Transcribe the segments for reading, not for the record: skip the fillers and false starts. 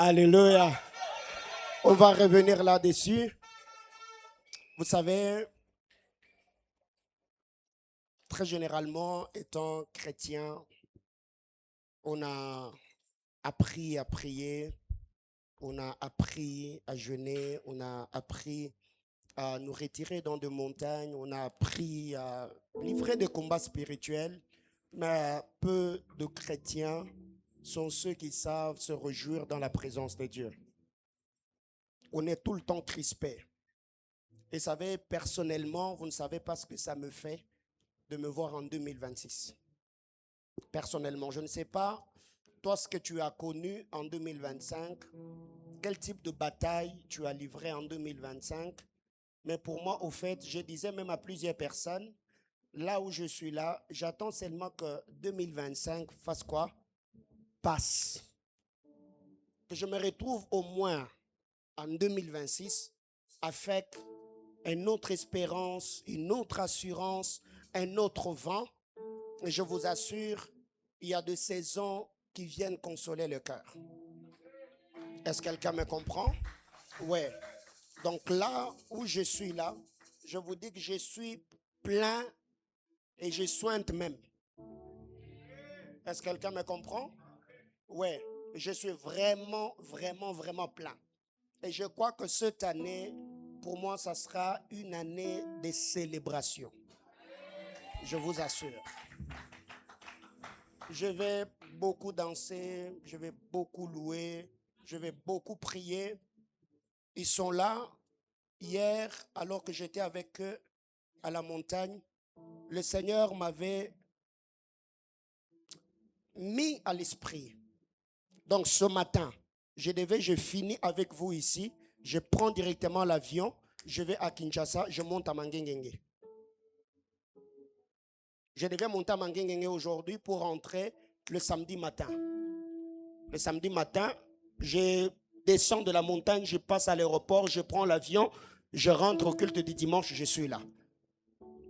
Alléluia. On va revenir là-dessus. Vous savez, très généralement, étant chrétien, on a appris à prier, on a appris à jeûner, on a appris à nous retirer dans des montagnes, on a appris à livrer des combats spirituels, mais peu de chrétiens sont ceux qui savent se réjouir dans la présence de Dieu. On est tout le temps crispé. Et vous savez, personnellement, vous ne savez pas ce que ça me fait de me voir en 2026. Personnellement, je ne sais pas, toi, ce que tu as connu en 2025, quel type de bataille tu as livré en 2025. Mais pour moi, au fait, je disais même à plusieurs personnes, là où je suis là, j'attends seulement que 2025 fasse quoi? Passe. Que je me retrouve au moins en 2026 avec une autre espérance, une autre assurance, un autre vent. Et je vous assure, il y a des saisons qui viennent consoler le cœur. Est-ce que quelqu'un me comprend? Oui. Donc là où je suis là, je vous dis que je suis plein et je soigne même. Est-ce que quelqu'un me comprend? Oui. Je suis vraiment, vraiment, vraiment plein. Et je crois que cette année, pour moi, ça sera une année de célébration. Je vous assure. Je vais beaucoup danser, je vais beaucoup louer, je vais beaucoup prier. Ils sont là. Hier, alors que j'étais avec eux à la montagne, le Seigneur m'avait mis à l'esprit. Donc ce matin, je finis avec vous ici, je prends directement l'avion, je vais à Kinshasa, je monte à Manguinguengue. Je devais monter à Manguinguengue aujourd'hui pour rentrer le samedi matin. Le samedi matin, je descends de la montagne, je passe à l'aéroport, je prends l'avion, je rentre au culte du dimanche, je suis là.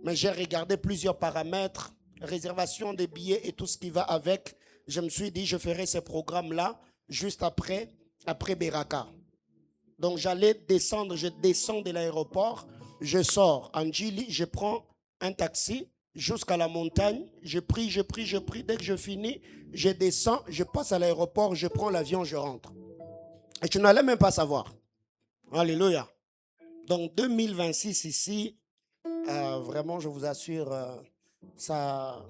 Mais j'ai regardé plusieurs paramètres, réservation des billets et tout ce qui va avec. Je me suis dit, je ferai ce programme-là juste après Beraka. Donc j'allais descendre, je descends de l'aéroport, je sors en Djili, je prends un taxi jusqu'à la montagne, je prie. Dès que je finis, je descends, je passe à l'aéroport, je prends l'avion, je rentre. Et tu n'allais même pas savoir. Alléluia. Donc 2026 ici, vraiment, je vous assure, ça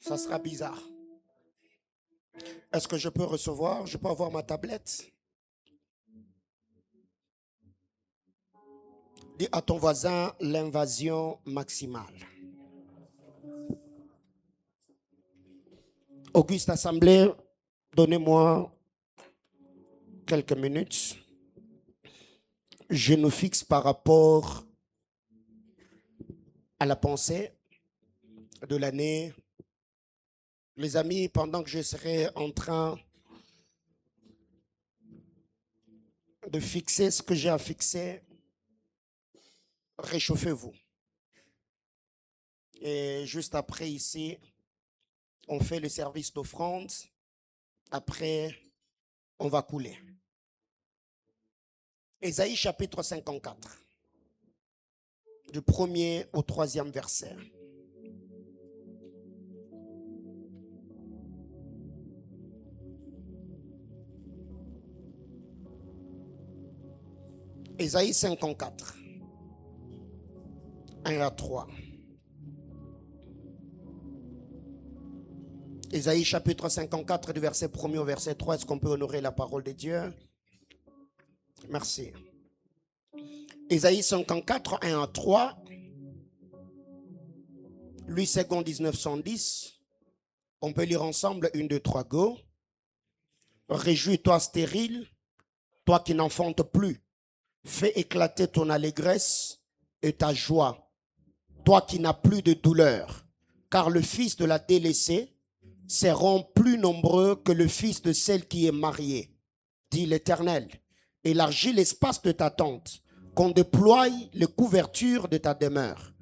sera bizarre. Est-ce que je peux recevoir? Je peux avoir ma tablette? Dis à ton voisin, l'invasion maximale. Auguste Assemblée, donnez-moi quelques minutes. Je nous fixe par rapport à la pensée de l'année. Les amis, pendant que je serai en train de fixer ce que j'ai à fixer, réchauffez-vous. Et juste après ici, on fait le service d'offrande. Après, on va couler. Ésaïe chapitre 54, du 1er au 3e verset. Ésaïe 54, 1 à 3. Ésaïe chapitre 54, du verset 1er au verset 3. Est-ce qu'on peut honorer la parole de Dieu? Merci. Ésaïe 54, 1 à 3. Louis II 1910. On peut lire ensemble 1, 2, 3, go. Réjouis-toi stérile, toi qui n'enfantes plus. Fais éclater ton allégresse et ta joie, toi qui n'as plus de douleur. Car le fils de la délaissée seront plus nombreux que le fils de celle qui est mariée, dit l'Éternel. Élargis l'espace de ta tente, qu'on déploie les couvertures de ta demeure.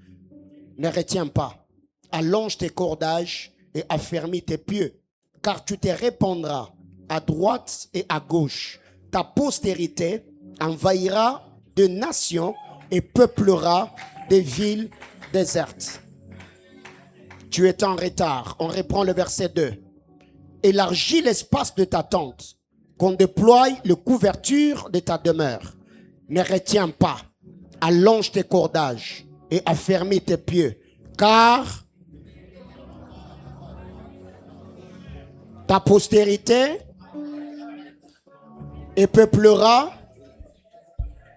Ne retiens pas, allonge tes cordages et affermis tes pieux, car tu te répandras à droite et à gauche. Ta postérité envahira de nations et peuplera des villes désertes. Tu es en retard. On reprend le verset 2. Élargis l'espace de ta tente, qu'on déploie les couvertures de ta demeure. Ne retiens pas, allonge tes cordages et affermis tes pieds, car ta postérité et peuplera.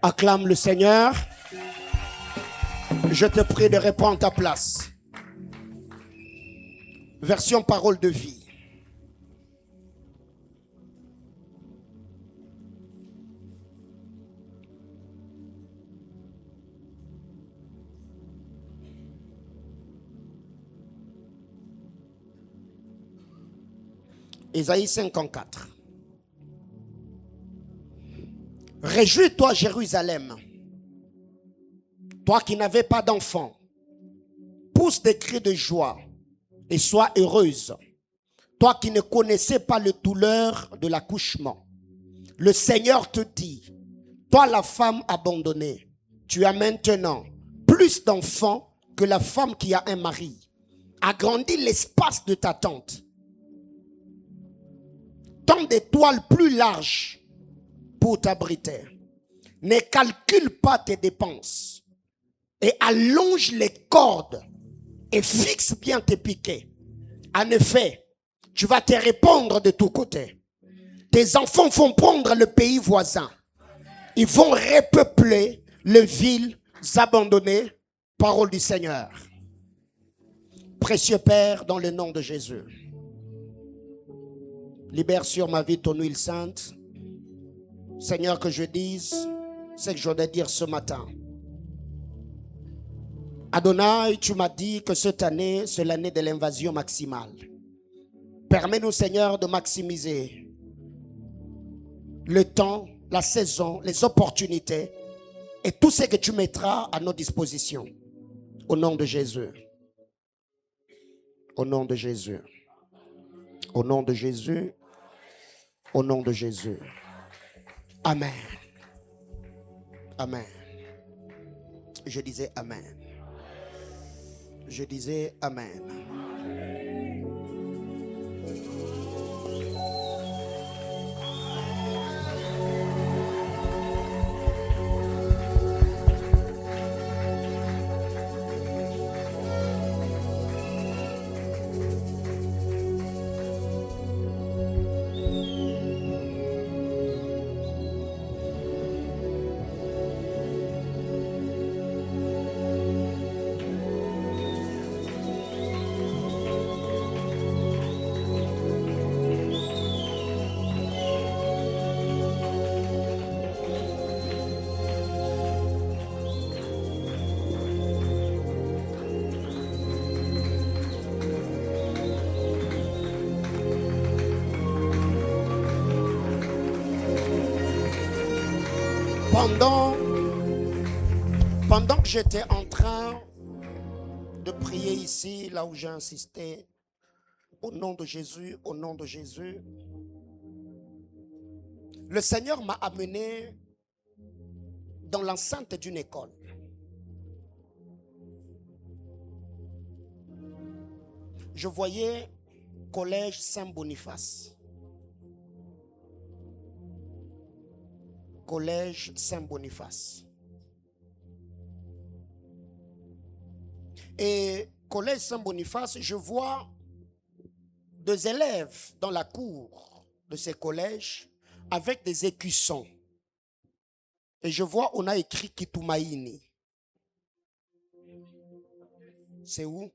Acclame le Seigneur. Je te prie de reprendre ta place. Version parole de vie. Ésaïe 54. Réjouis-toi, Jérusalem, toi qui n'avais pas d'enfant. Pousse des cris de joie et sois heureuse, toi qui ne connaissais pas la douleur de l'accouchement. Le Seigneur te dit, toi la femme abandonnée, tu as maintenant plus d'enfants que la femme qui a un mari. Agrandis l'espace de ta tente. Tends des toiles plus larges pour t'abriter. Ne calcule pas tes dépenses et allonge les cordes et fixe bien tes piquets. En effet, tu vas te répandre de tous côtés. Tes enfants vont prendre le pays voisin. Ils vont repeupler les villes abandonnées. Parole du Seigneur. Précieux Père, dans le nom de Jésus, libère sur ma vie ton huile sainte. Seigneur, que je dise ce que je dois dire ce matin. Adonai, tu m'as dit que cette année, c'est l'année de l'invasion maximale. Permets-nous, Seigneur, de maximiser le temps, la saison, les opportunités et tout ce que tu mettras à notre disposition. Au nom de Jésus. Au nom de Jésus. Au nom de Jésus. Au nom de Jésus. Amen. Amen. Je disais Amen. Je disais Amen. Pendant que j'étais en train de prier ici, là où j'ai insisté, au nom de Jésus, au nom de Jésus, le Seigneur m'a amené dans l'enceinte d'une école. Je voyais collège Saint-Boniface. Collège Saint-Boniface. Et collège Saint-Boniface, je vois des élèves dans la cour de ces collèges avec des écussons. Et je vois, on a écrit Kitumaini. C'est où?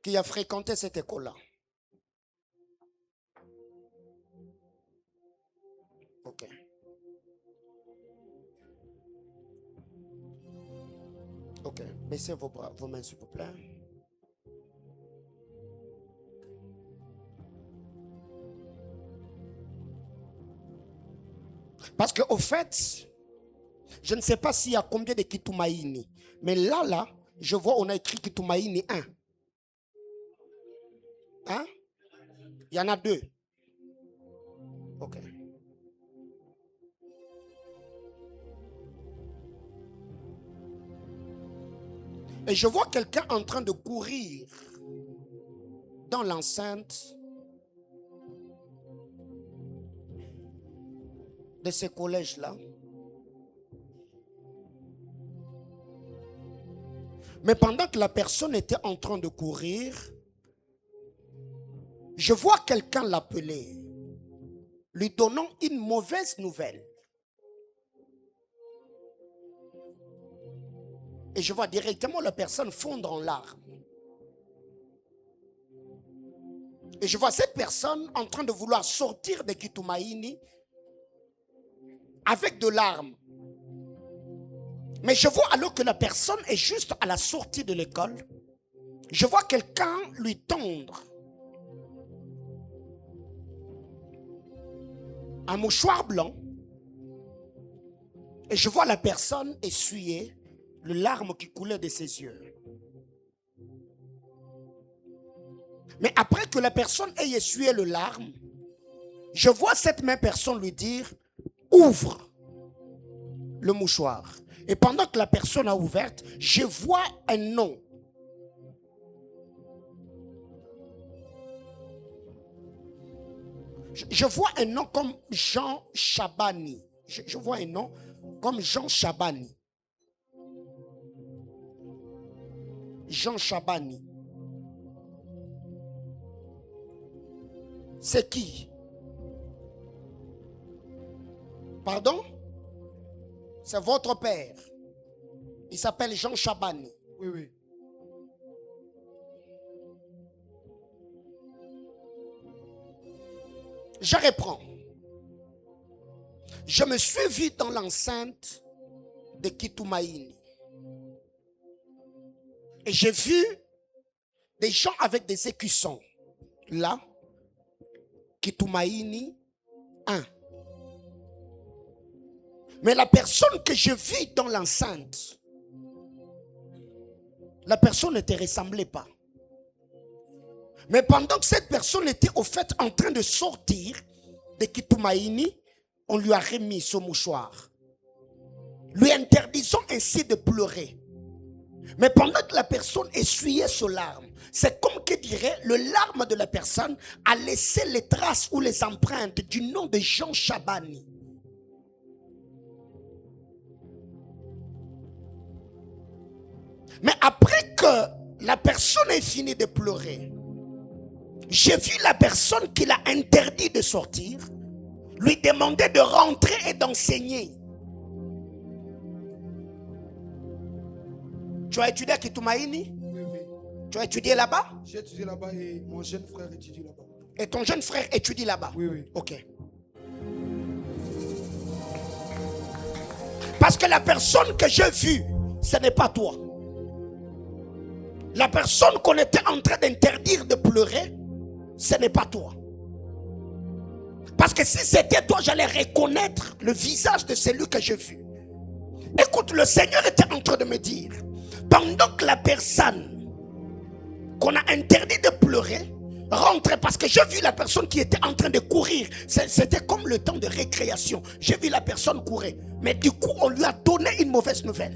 Qui a fréquenté cette école-là? Ok. Ok. Baissez vos bras, vos mains, s'il vous plaît. Parce qu'au fait, je ne sais pas s'il y a combien de Kitumaini. Mais là, je vois, on a écrit Kitumaini 1. Hein? Il y en a deux. Ok. Et je vois quelqu'un en train de courir dans l'enceinte de ces collèges-là. Mais pendant que la personne était en train de courir, je vois quelqu'un l'appeler, lui donnant une mauvaise nouvelle. Et je vois directement la personne fondre en larmes. Et je vois cette personne en train de vouloir sortir de Kitumaini avec de larmes. Mais je vois alors que la personne est juste à la sortie de l'école. Je vois quelqu'un lui tendre un mouchoir blanc. Et je vois la personne essuyer les larmes qui coulaient de ses yeux. Mais après que la personne ait essuyé les larmes, je vois cette même personne lui dire, ouvre le mouchoir. Et pendant que la personne a ouvert, je vois un nom. Je vois un nom comme Jean Chabani. Je vois un nom comme Jean Chabani. Jean Chabani. C'est qui? Pardon? C'est votre père. Il s'appelle Jean Chabani. Oui, oui. Je reprends. Je me suis vu dans l'enceinte de Kitumaini. Et j'ai vu des gens avec des écussons. Là, Kitumaini 1. Mais la personne que je vis dans l'enceinte, la personne ne te ressemblait pas. Mais pendant que cette personne était au fait en train de sortir de Kitumaini, on lui a remis ce mouchoir, lui interdisant ainsi de pleurer. Mais pendant que la personne essuyait ses larmes, c'est comme que dirait, le larme de la personne a laissé les traces ou les empreintes du nom de Jean Chabani. Mais après que la personne ait fini de pleurer, j'ai vu la personne qui l'a interdit de sortir, lui demander de rentrer et d'enseigner. Tu as étudié à Kitumaini? Oui, oui. Tu as étudié là-bas? J'ai étudié là-bas et mon jeune frère étudie là-bas. Et ton jeune frère étudie là-bas? Oui, oui. Ok. Parce que la personne que j'ai vue, ce n'est pas toi. La personne qu'on était en train d'interdire de pleurer, ce n'est pas toi. Parce que si c'était toi, j'allais reconnaître le visage de celui que j'ai vu. Écoute, le Seigneur était en train de me dire, pendant que la personne qu'on a interdit de pleurer rentrait, parce que j'ai vu la personne qui était en train de courir, c'était comme le temps de récréation. J'ai vu la personne courir, mais du coup on lui a donné une mauvaise nouvelle.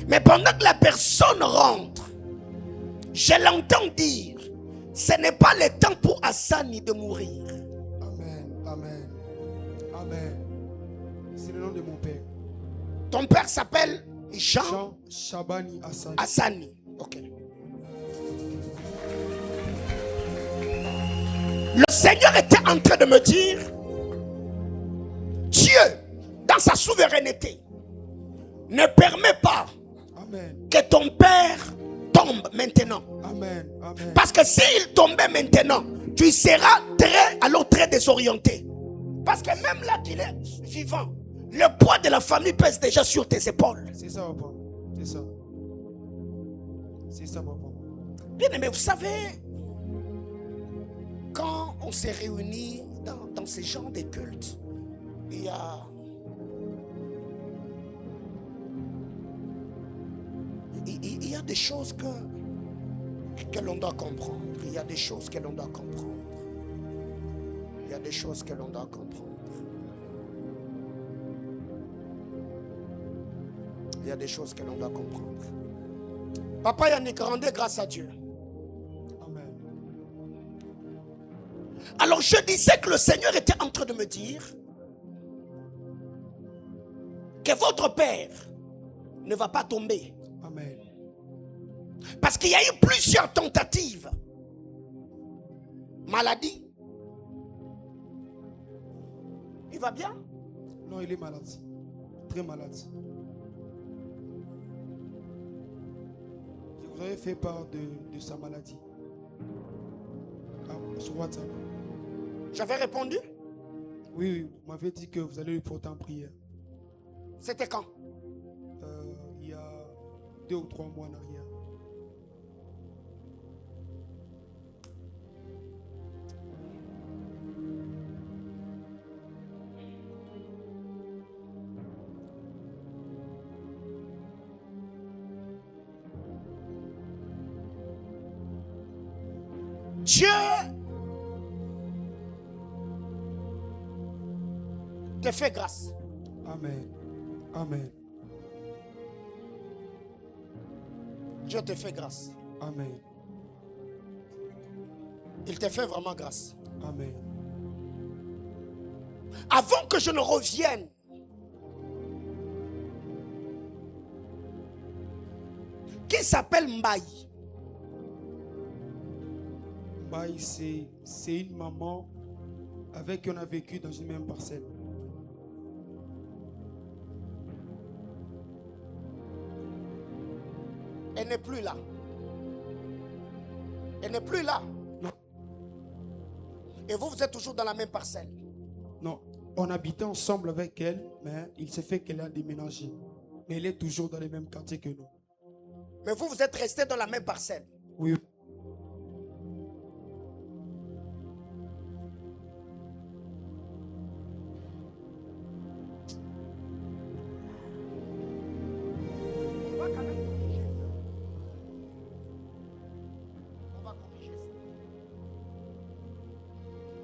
Mais pendant que la personne rentre, je l'entends dire, ce n'est pas le temps pour Hassani de mourir. Amen, amen, amen. C'est le nom de mon père. Ton père s'appelle Jean Jean Chabani Hassani. Hassani. Ok. Le Seigneur était en train de me dire, Dieu, dans sa souveraineté, ne permet pas Amen, que ton père tombe maintenant. amen, amen. Parce que s'il tombait maintenant, tu seras très désorienté. Parce que même là qu'il est vivant, le poids de la famille pèse déjà sur tes épaules. C'est ça, papa. C'est ça. C'est ça, papa. Bien aimé, vous savez, quand on s'est réunis dans ces genres de cultes, il y a des choses que que l'on doit comprendre. Il y a des choses que l'on doit comprendre. Il y a des choses que l'on doit comprendre. Il y a des choses que l'on doit comprendre. Papa Yannick, rendez grâce à Dieu. Amen. Alors je disais que le Seigneur était en train de me dire que votre père ne va pas tomber. Amen. Parce qu'il y a eu plusieurs tentatives. Maladie. Il va bien? Non, il est malade. Très malade. Je vous avais fait part de sa maladie. Sur WhatsApp. J'avais répondu? Oui, vous m'avez dit que vous allez lui porter en prière. C'était quand? Il y a 2 ou 3 mois en arrière. Dieu te fait grâce. Amen. Amen. Dieu te fait grâce. Amen. Il te fait vraiment grâce. Amen. Avant que je ne revienne, qui s'appelle Mbaye. Mbaye, c'est une maman avec qui on a vécu dans une même parcelle. Elle n'est plus là. Elle n'est plus là. Non. Et vous, vous êtes toujours dans la même parcelle. Non, on habitait ensemble avec elle, mais il s'est fait qu'elle a déménagé. Mais elle est toujours dans les mêmes quartiers que nous. Mais vous, vous êtes restés dans la même parcelle. Oui. On va quand même corriger ça. On va corriger ça.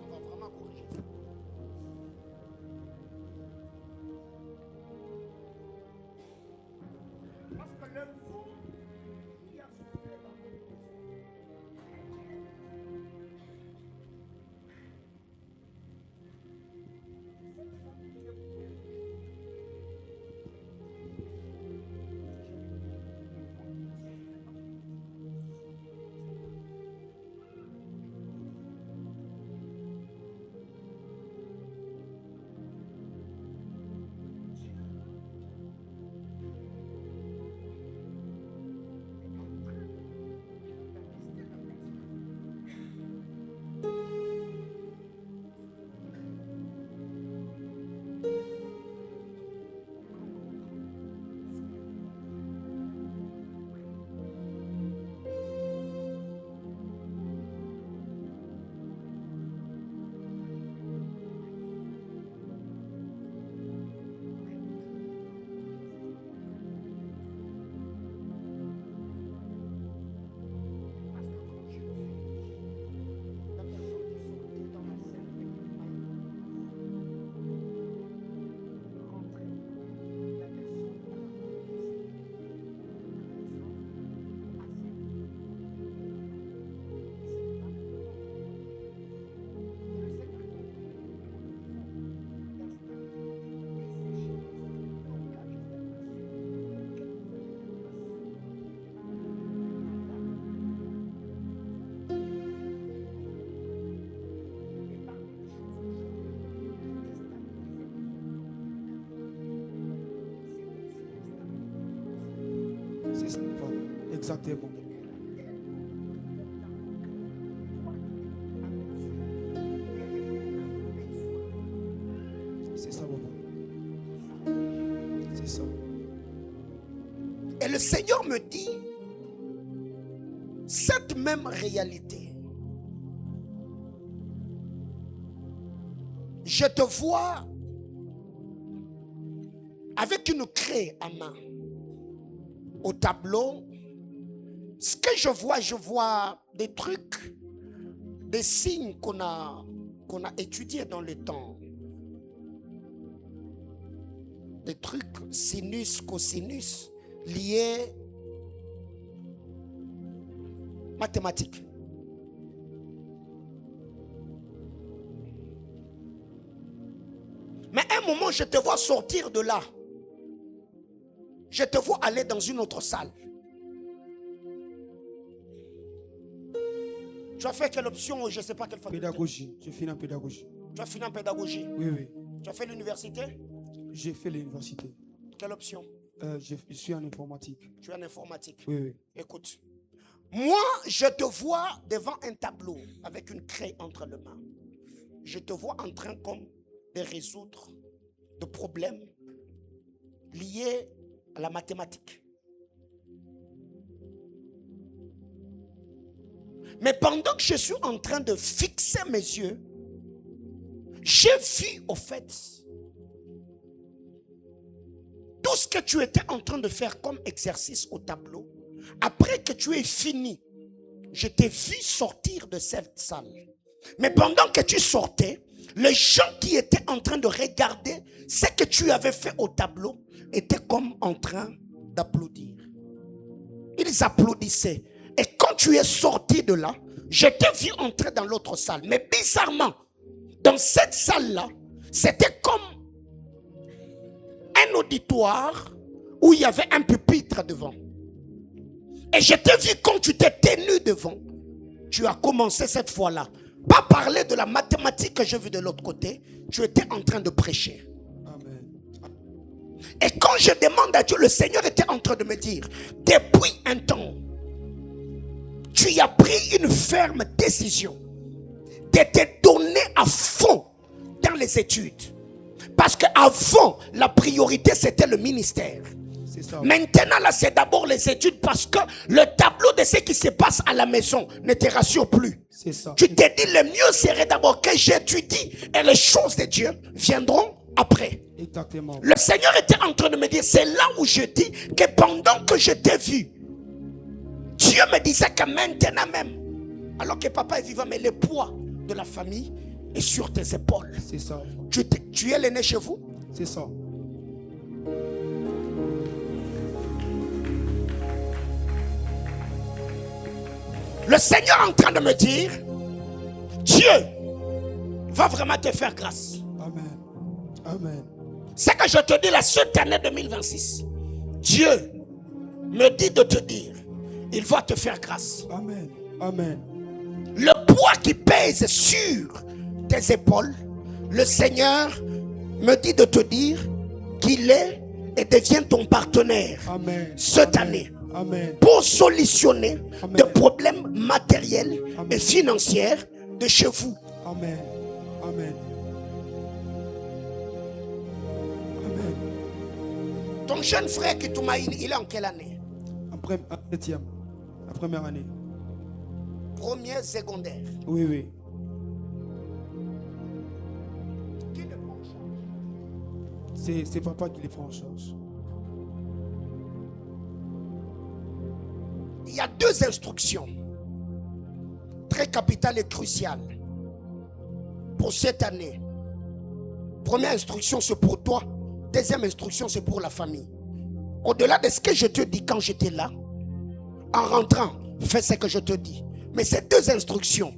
On va vraiment corriger ça. Parce que le fond qui a soufflé dans mon C'est ça. Exactement. C'est ça, maman. C'est ça. Et le Seigneur me dit, cette même réalité, je te vois avec une craie à main au tableau Ce que je vois des trucs, des signes qu'on a étudiés dans le temps. Des trucs sinus, cosinus, liés mathématiques. Mais à un moment, je te vois sortir de là. Je te vois aller dans une autre salle. Tu as fait quelle option? Je ne sais pas quelle faculté. Pédagogie. J'ai fini en pédagogie. Tu as fini en pédagogie? Oui, oui. Tu as fait l'université? J'ai fait l'université. Quelle option? Je suis en informatique. Tu es en informatique? Oui, oui. Écoute. Moi, je te vois devant un tableau avec une craie entre les mains. Je te vois en train comme de résoudre des problèmes liés à la mathématique. Mais pendant que je suis en train de fixer mes yeux, j'ai vu au fait tout ce que tu étais en train de faire comme exercice au tableau. Après que tu aies fini, je t'ai vu sortir de cette salle. Mais pendant que tu sortais, les gens qui étaient en train de regarder ce que tu avais fait au tableau étaient comme en train d'applaudir. Ils applaudissaient. Et quand tu es sorti de là, je t'ai vu entrer dans l'autre salle. Mais bizarrement, dans cette salle-là, c'était comme un auditoire où il y avait un pupitre devant. Et je t'ai vu quand tu t'es tenu devant. Tu as commencé cette fois-là. Pas parler de la mathématique que j'ai vue de l'autre côté. Tu étais en train de prêcher. Amen. Et quand je demande à Dieu, le Seigneur était en train de me dire, depuis un temps, tu as pris une ferme décision de te donner à fond dans les études. Parce qu'avant, la priorité, c'était le ministère. C'est ça. Maintenant, là, c'est d'abord les études parce que le tableau de ce qui se passe à la maison ne te rassure plus. C'est ça. Tu te dis, le mieux serait d'abord que j'étudie et les choses de Dieu viendront après. Exactement. Le Seigneur était en train de me dire, c'est là où je dis que pendant que je t'ai vu, Dieu me disait que maintenant même, alors que papa est vivant, mais le poids de la famille est sur tes épaules. C'est ça. Tu es l'aîné chez vous? C'est ça. Le Seigneur est en train de me dire, Dieu va vraiment te faire grâce. Amen. Amen. C'est que je te dis la cette année 2026. Dieu me dit de te dire, il va te faire grâce. Amen. Amen. Le poids qui pèse sur tes épaules, le Seigneur me dit de te dire qu'il est et devient ton partenaire. Amen. Cette Amen. année. Amen. Pour solutionner Amen. des problèmes matériels Amen. et financiers de chez vous. Amen. Amen. Amen. Ton jeune frère qui Toumaïn, il est en quelle année? En septième. La première année. Première, secondaire. Oui, oui. Qui le prend en charge? C'est papa qui les prend en charge. Il y a deux instructions très capitales et cruciales pour cette année. Première instruction, c'est pour toi. Deuxième instruction, c'est pour la famille. Au-delà de ce que je te dis quand j'étais là, en rentrant, fais ce que je te dis. Mais ces deux instructions,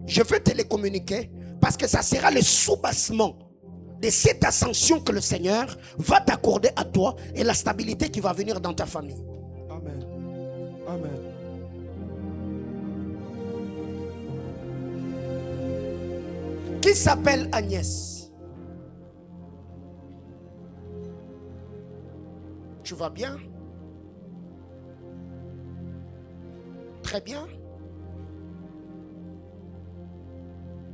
je veux te les communiquer parce que ça sera le soubassement de cette ascension que le Seigneur va t'accorder à toi et la stabilité qui va venir dans ta famille. Amen. Amen. Qui s'appelle Agnès? Tu vas bien? Très bien.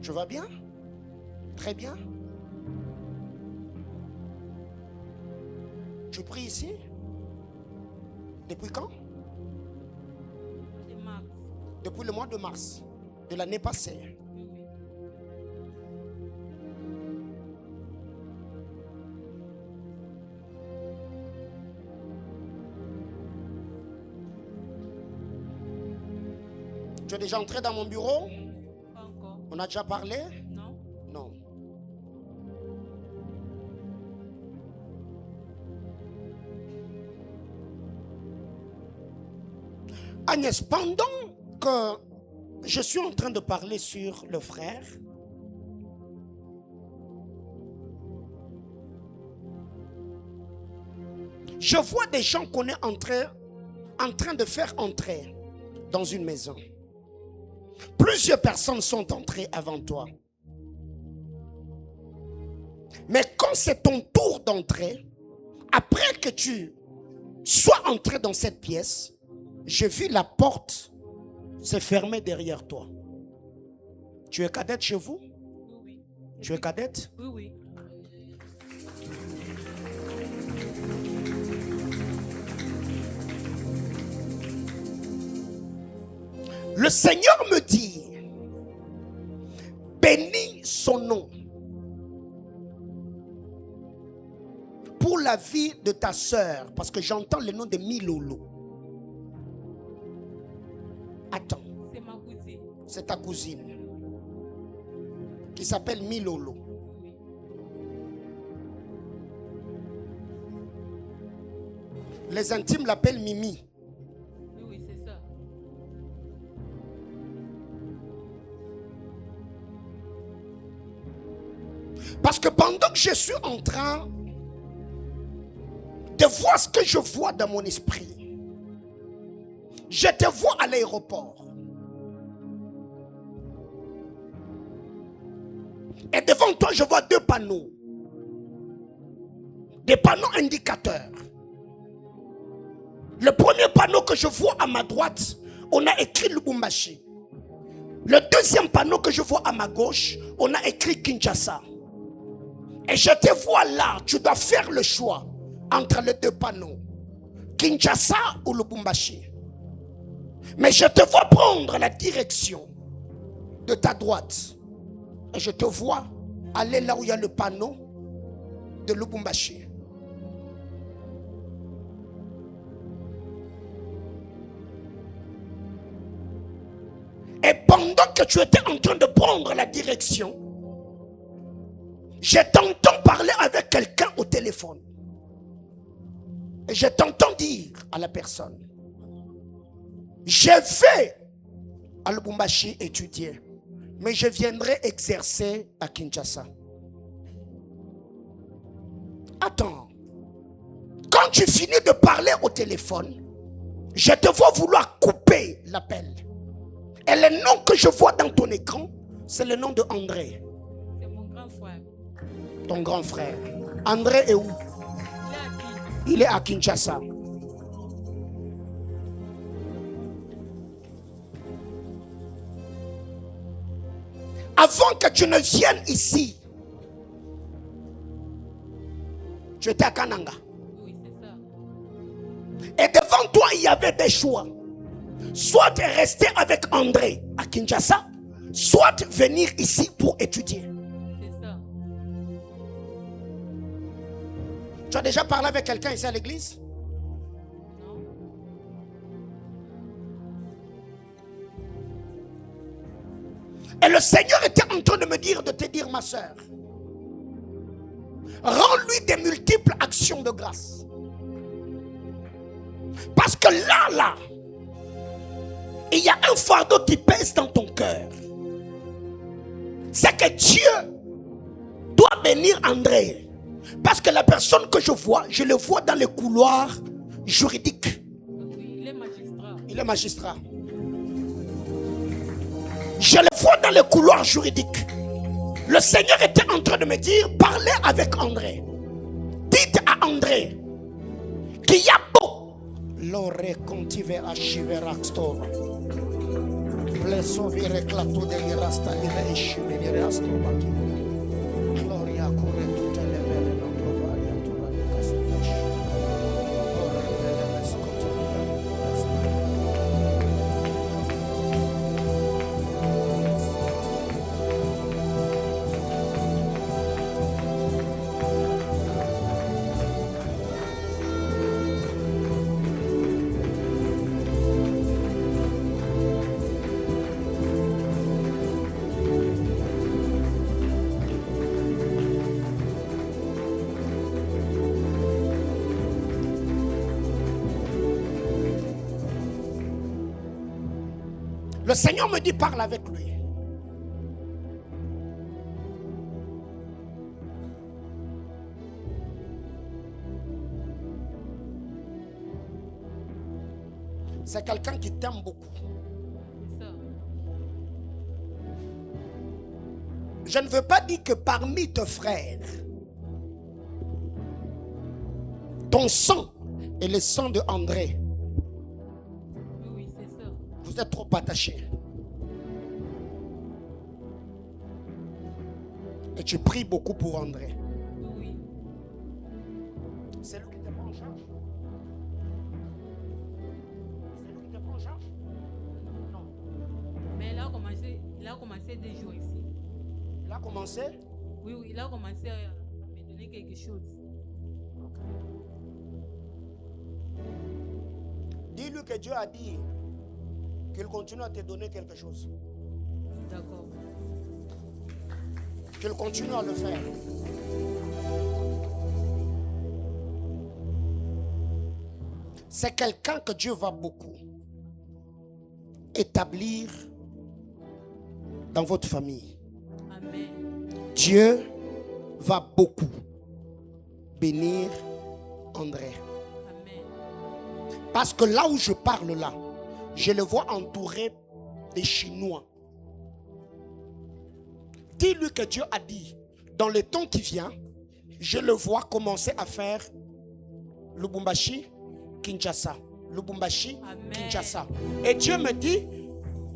Tu vas bien? Très bien. Tu pries ici? Depuis quand? Depuis le mois de mars de l'année passée. Tu es déjà entré dans mon bureau? Pas encore. On a déjà parlé? Non. Non. Agnès, pendant que je suis en train de parler sur le frère, je vois des gens qu'on est en train de faire entrer dans une maison. Plusieurs personnes sont entrées avant toi. Mais quand c'est ton tour d'entrer, après que tu sois entré dans cette pièce, j'ai vu la porte se fermer derrière toi. Tu es cadette chez vous? Oui, oui. Tu es cadette? Oui, oui. Le Seigneur me dit, bénis son nom pour la vie de ta sœur, parce que j'entends le nom de Milolo. Attends, C'est ma cousine. c'est ta cousine qui s'appelle Milolo. Oui. Les intimes l'appellent Mimi. Oui, oui, c'est ça. Parce que pendant que je suis en train de voir ce que je vois dans mon esprit, je te vois à l'aéroport. Et devant toi, je vois deux panneaux. Des panneaux indicateurs. Le premier panneau que je vois à ma droite, on a écrit Lubumbashi. Le deuxième panneau que je vois à ma gauche, on a écrit Kinshasa. Et je te vois là, tu dois faire le choix entre les deux panneaux. Kinshasa ou Lubumbashi. Mais je te vois prendre la direction de ta droite. Et je te vois aller là où il y a le panneau de Lubumbashi. Et pendant que tu étais en train de prendre la direction, je t'entends parler avec quelqu'un au téléphone. Et je t'entends dire à la personne, je vais à Lubumbashi étudier, mais je viendrai exercer à Kinshasa. Attends, quand tu finis de parler au téléphone, je te vois vouloir couper l'appel. Et le nom que je vois dans ton écran, c'est le nom de André. C'est mon grand frère. Ton grand frère. André est où? Il est à qui? Il est à Kinshasa. Avant que tu ne viennes ici, tu étais à Kananga. Oui, c'est ça. Et devant toi, il y avait des choix. Soit rester avec André à Kinshasa, soit venir ici pour étudier. C'est ça. Tu as déjà parlé avec quelqu'un ici à l'église? Non. Et le Seigneur était en train de me dire, de te dire, ma soeur, rends-lui des multiples actions de grâce. Parce que là, il y a un fardeau qui pèse dans ton cœur. C'est que Dieu doit bénir André. Parce que la personne que je vois, je le vois dans les couloirs juridiques. Oui, il est magistrat. Il est magistrat. Je le vois dans les couloirs juridiques. Le Seigneur était en train de me dire, parlez avec André. Dites à André qu'il y a beau. L'ore contive a chiveraxtor. Blesso vire clato de mirasta live ishimere astrobaki. Gloria corre tutte le vere non provaria tua de castofish. Ore delle mescotoria. Le Seigneur me dit, parle avec lui. C'est quelqu'un qui t'aime beaucoup. C'est ça. Je ne veux pas dire que parmi tes frères, ton sang et le sang de André, Oui, c'est ça. vous êtes trop attachés. Et tu pries beaucoup pour André. Oui. C'est lui qui te prend en charge? C'est lui qui te prend en charge? Non. Mais il a commencé des jours ici. Il a commencé? Oui, il a commencé à me donner quelque chose. Dis-lui que Dieu a dit qu'il continue à te donner quelque chose. D'accord. Qu'il continue à le faire. C'est quelqu'un que Dieu va beaucoup établir dans votre famille. Amen. Dieu va beaucoup bénir André. Amen. Parce que là où je parle là, je le vois entouré des Chinois. Dis-lui que Dieu a dit, dans le temps qui vient, je le vois commencer à faire Lubumbashi, Kinshasa. Lubumbashi, Amen. Kinshasa. Et Dieu me dit,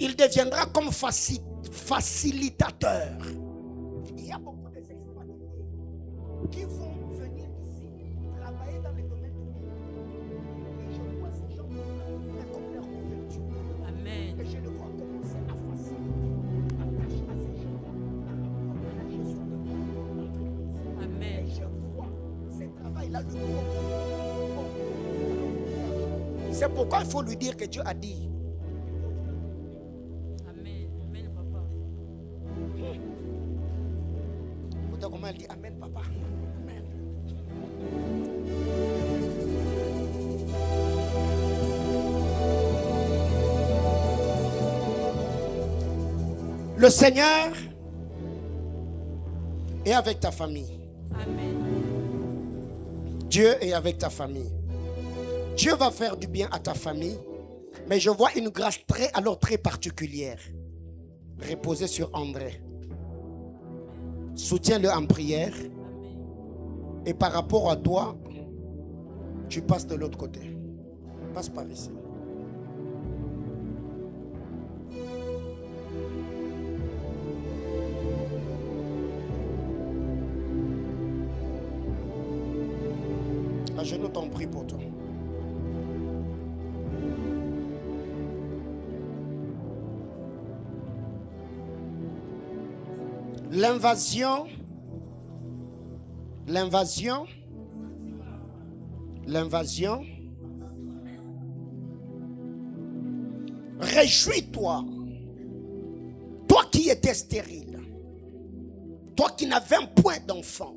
il deviendra comme facilitateur. Il y a beaucoup d'expatriés qui vont venir ici, travailler dans les domaines publics. Et je vois ces gens comme leur couverture. Amen. Et je le vois commencer à faciliter la tâche à ces gens par rapport à la gestion de l'entreprise. Et Amen. je vois ce travail-là le C'est pourquoi il faut lui dire que Dieu a dit. Amen. Amen, papa. Écoutez comment elle dit Amen, papa. Amen. Le Seigneur est avec ta famille. Amen. Dieu est avec ta famille. Dieu va faire du bien à ta famille, mais je vois une grâce très particulière reposer sur André. Soutiens-le en prière Amen. et par rapport à toi, tu passes de l'autre côté. Passe par ici. À genoux, t'en prie pour toi. L'invasion réjouis-toi, toi qui étais stérile, toi qui n'avais un point d'enfant,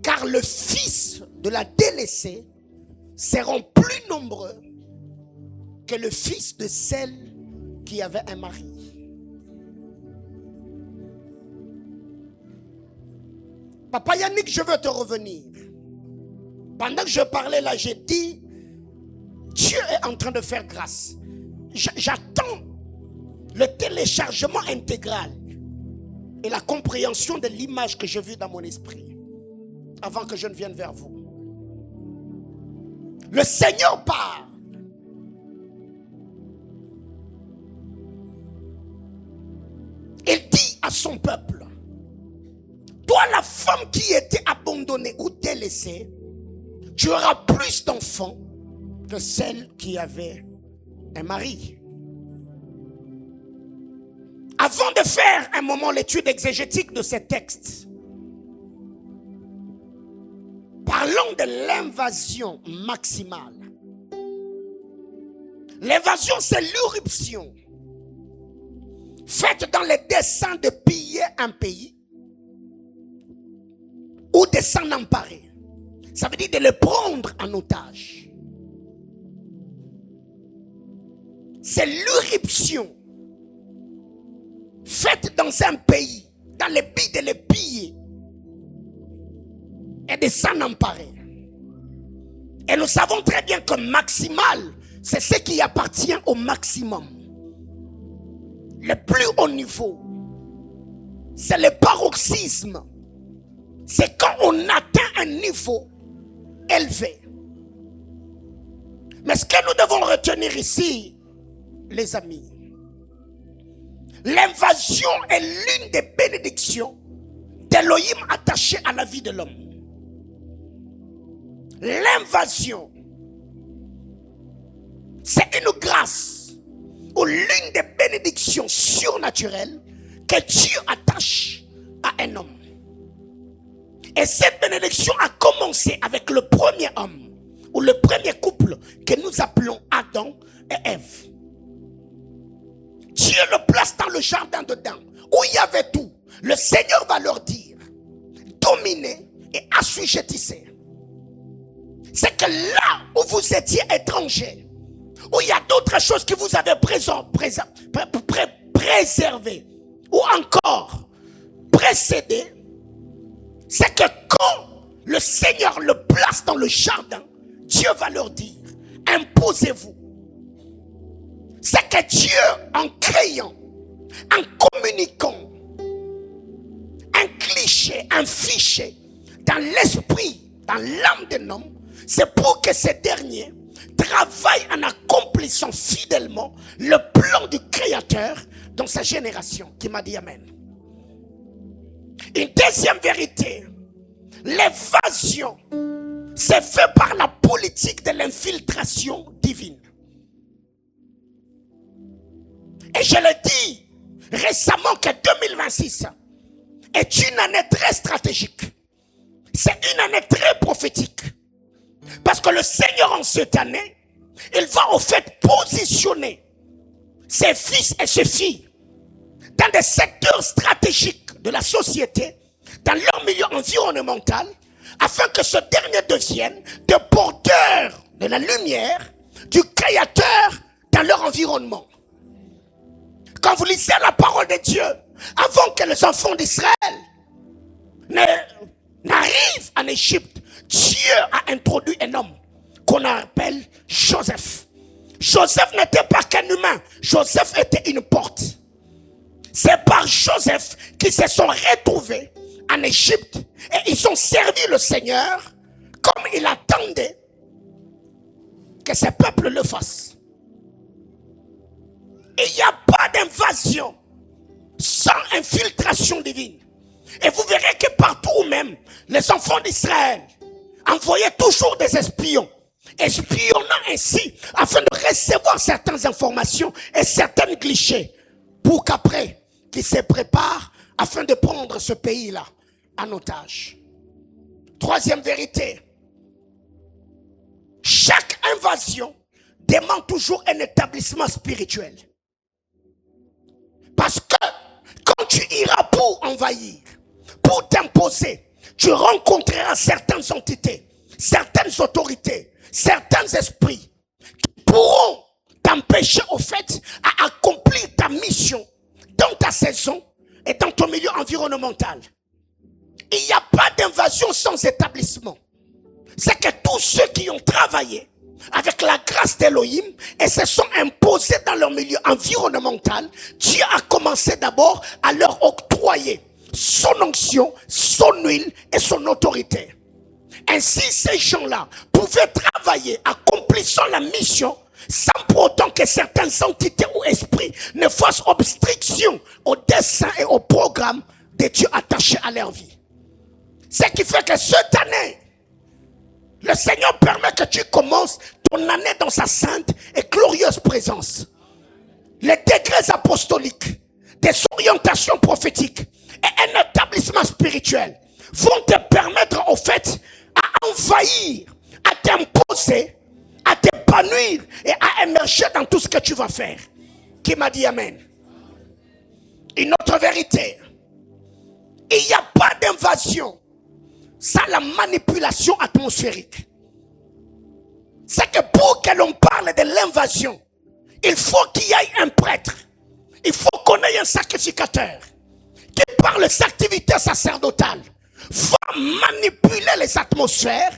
car le fils de la délaissée seront plus nombreux que le fils de celle qui avait un mari. Papa Yannick, je veux te revenir. Pendant que je parlais là, j'ai dit, Dieu est en train de faire grâce. J'attends le téléchargement intégral et la compréhension de l'image que j'ai vue dans mon esprit avant que je ne vienne vers vous. Le Seigneur part. Il dit à son peuple, toi la femme qui était abandonnée ou délaissée, tu auras plus d'enfants que celle qui avait un mari. Avant de faire un moment l'étude exégétique de ces textes, parlons de l'invasion maximale. L'invasion, c'est l'irruption faite dans les desseins de piller un pays ou de s'en emparer. Ça veut dire de le prendre en otage. c'est l'irruption faite dans un pays, dans le but de le piller et de s'en emparer. Et nous savons très bien que maximal, c'est ce qui appartient au maximum. Le plus haut niveau, c'est le paroxysme. C'est quand on atteint un niveau élevé. Mais ce que nous devons retenir ici, les amis, l'invasion est l'une des bénédictions d'Elohim attachées à la vie de l'homme. L'invasion, c'est une grâce ou l'une des bénédictions surnaturelles que Dieu attache à un homme. Et cette bénédiction a commencé avec le premier homme ou le premier couple que nous appelons Adam et Ève. Dieu le place dans le jardin dedans où il y avait tout. Le Seigneur va leur dire: dominez et assujettissez. C'est que là où vous étiez étrangers, où il y a d'autres choses que vous avez préservées ou encore précédées, c'est que quand le Seigneur le place dans le jardin, Dieu va leur dire: imposez-vous. C'est que Dieu, en créant, en communiquant un cliché, un fichier dans l'esprit, dans l'âme d'un homme, c'est pour que ce dernier travaille en accomplissant fidèlement le plan du Créateur dans sa génération. Qui m'a dit Amen. Une deuxième vérité, l'évasion, c'est fait par la politique de l'infiltration divine. Et je l'ai dit récemment que 2026 est une année très stratégique. C'est une année très prophétique. Parce que le Seigneur en cette année, il va au fait positionner ses fils et ses filles dans des secteurs stratégiques de la société, dans leur milieu environnemental, afin que ce dernier devienne des porteurs de la lumière du Créateur dans leur environnement. Quand vous lisez la parole de Dieu, avant que les enfants d'Israël n'arrivent en Égypte, Dieu a introduit un homme qu'on appelle Joseph. Joseph n'était pas qu'un humain, Joseph était une porte. C'est par Joseph qu'ils se sont retrouvés en Égypte et ils ont servi le Seigneur comme il attendait que ce peuple le fasse. Il n'y a pas d'invasion sans infiltration divine. Et vous verrez que partout même, les enfants d'Israël envoyaient toujours des espions, espionnant ainsi afin de recevoir certaines informations et certains clichés pour qu'après, qu'ils se préparent afin de prendre ce pays-là en otage. Troisième vérité, chaque invasion demande toujours un établissement spirituel. Parce que quand tu iras pour envahir, pour t'imposer, tu rencontreras certaines entités, certaines autorités, certains esprits qui pourront t'empêcher au fait à accomplir ta mission dans ta saison et dans ton milieu environnemental. Il n'y a pas d'invasion sans établissement. C'est que tous ceux qui ont travaillé avec la grâce d'Elohim et se sont imposés dans leur milieu environnemental, Dieu a commencé d'abord à leur octroyer son onction, son huile et son autorité. Ainsi, ces gens-là pouvaient travailler, accomplissant la mission, sans pour autant que certaines entités ou esprits ne fassent obstruction au dessein et au programme de Dieu attaché à leur vie. Ce qui fait que cette année, le Seigneur permet que tu commences ton année dans sa sainte et glorieuse présence. Les degrés apostoliques, des orientations prophétiques et un établissement spirituel vont te permettre au fait à envahir, à t'imposer, à t'épanouir et à émerger dans tout ce que tu vas faire. Qui m'a dit Amen? Une autre vérité, il n'y a pas d'invasion sans la manipulation atmosphérique. C'est que pour que l'on parle de l'invasion, il faut qu'il y ait un prêtre. Il faut qu'on ait un sacrificateur qui, par les activités sacerdotales, va manipuler les atmosphères,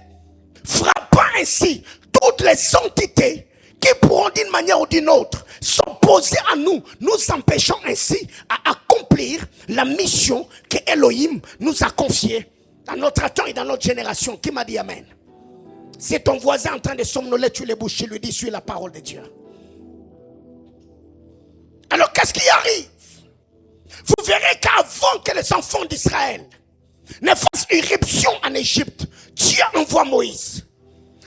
frappant ainsi toutes les entités qui pourront d'une manière ou d'une autre s'opposer à nous, nous empêchant ainsi à accomplir la mission que Elohim nous a confiée dans notre temps et dans notre génération. Qui m'a dit Amen? Si ton voisin est en train de somnoler, tu les bouches, tu lui dis, suis la parole de Dieu. Alors qu'est-ce qui arrive? Vous verrez qu'avant que les enfants d'Israël ne fassent irruption en Égypte, Dieu envoie Moïse.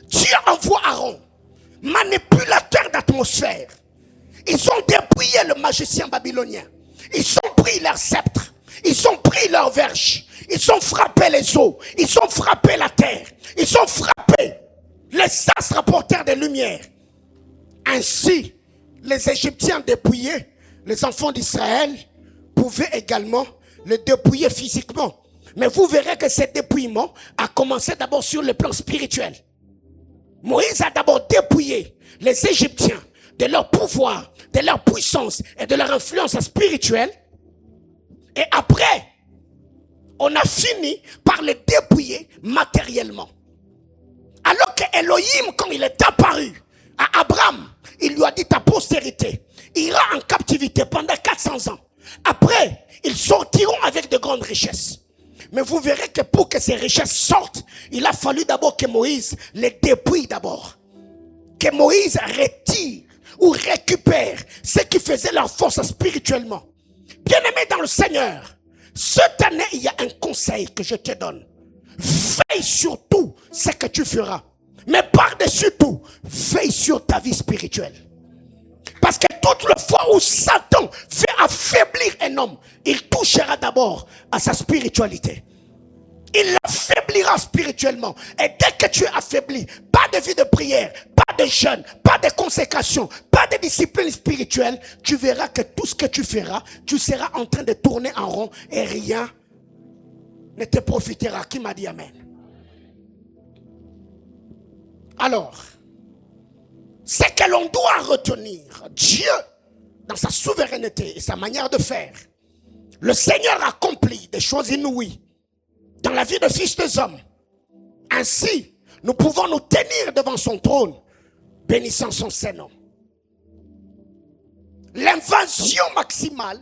Dieu envoie Aaron, manipulateur d'atmosphère. Ils ont dépouillé le magicien babylonien. Ils ont pris leur sceptre. Ils ont pris leur verge. Ils ont frappé les eaux. Ils ont frappé la terre. Ils ont frappé les astres porteurs de lumière. Ainsi, les Égyptiens dépouillés, les enfants d'Israël pouvaient également les dépouiller physiquement. Mais vous verrez que ce dépouillement a commencé d'abord sur le plan spirituel. Moïse a d'abord dépouillé les Égyptiens de leur pouvoir, de leur puissance et de leur influence spirituelle. Et après, on a fini par les dépouiller matériellement. Alors que Elohim, quand il est apparu à Abraham, il lui a dit ta postérité ira en captivité pendant 400 ans. Après, ils sortiront avec de grandes richesses. Mais vous verrez que pour que ces richesses sortent, il a fallu d'abord que Moïse les dépouille d'abord. Que Moïse retire ou récupère ce qui faisait leur force spirituellement. Bien-aimé dans le Seigneur, cette année, il y a un conseil que je te donne. Veille sur tout ce que tu feras. Mais par-dessus tout, veille sur ta vie spirituelle. Parce que toute la fois où Satan fait affaiblir un homme, il touchera d'abord à sa spiritualité. Il l'affaiblira spirituellement. Et dès que tu es affaibli, pas de vie de prière, pas de jeûne, pas de consécration, pas de discipline spirituelle, tu verras que tout ce que tu feras, tu seras en train de tourner en rond et rien ne te profitera. Qui m'a dit Amen? Alors, ce que l'on doit retenir, Dieu, dans sa souveraineté et sa manière de faire, le Seigneur accomplit des choses inouïes dans la vie de fils des hommes. Ainsi, nous pouvons nous tenir devant son trône, bénissant son Saint-Nom. L'invasion maximale,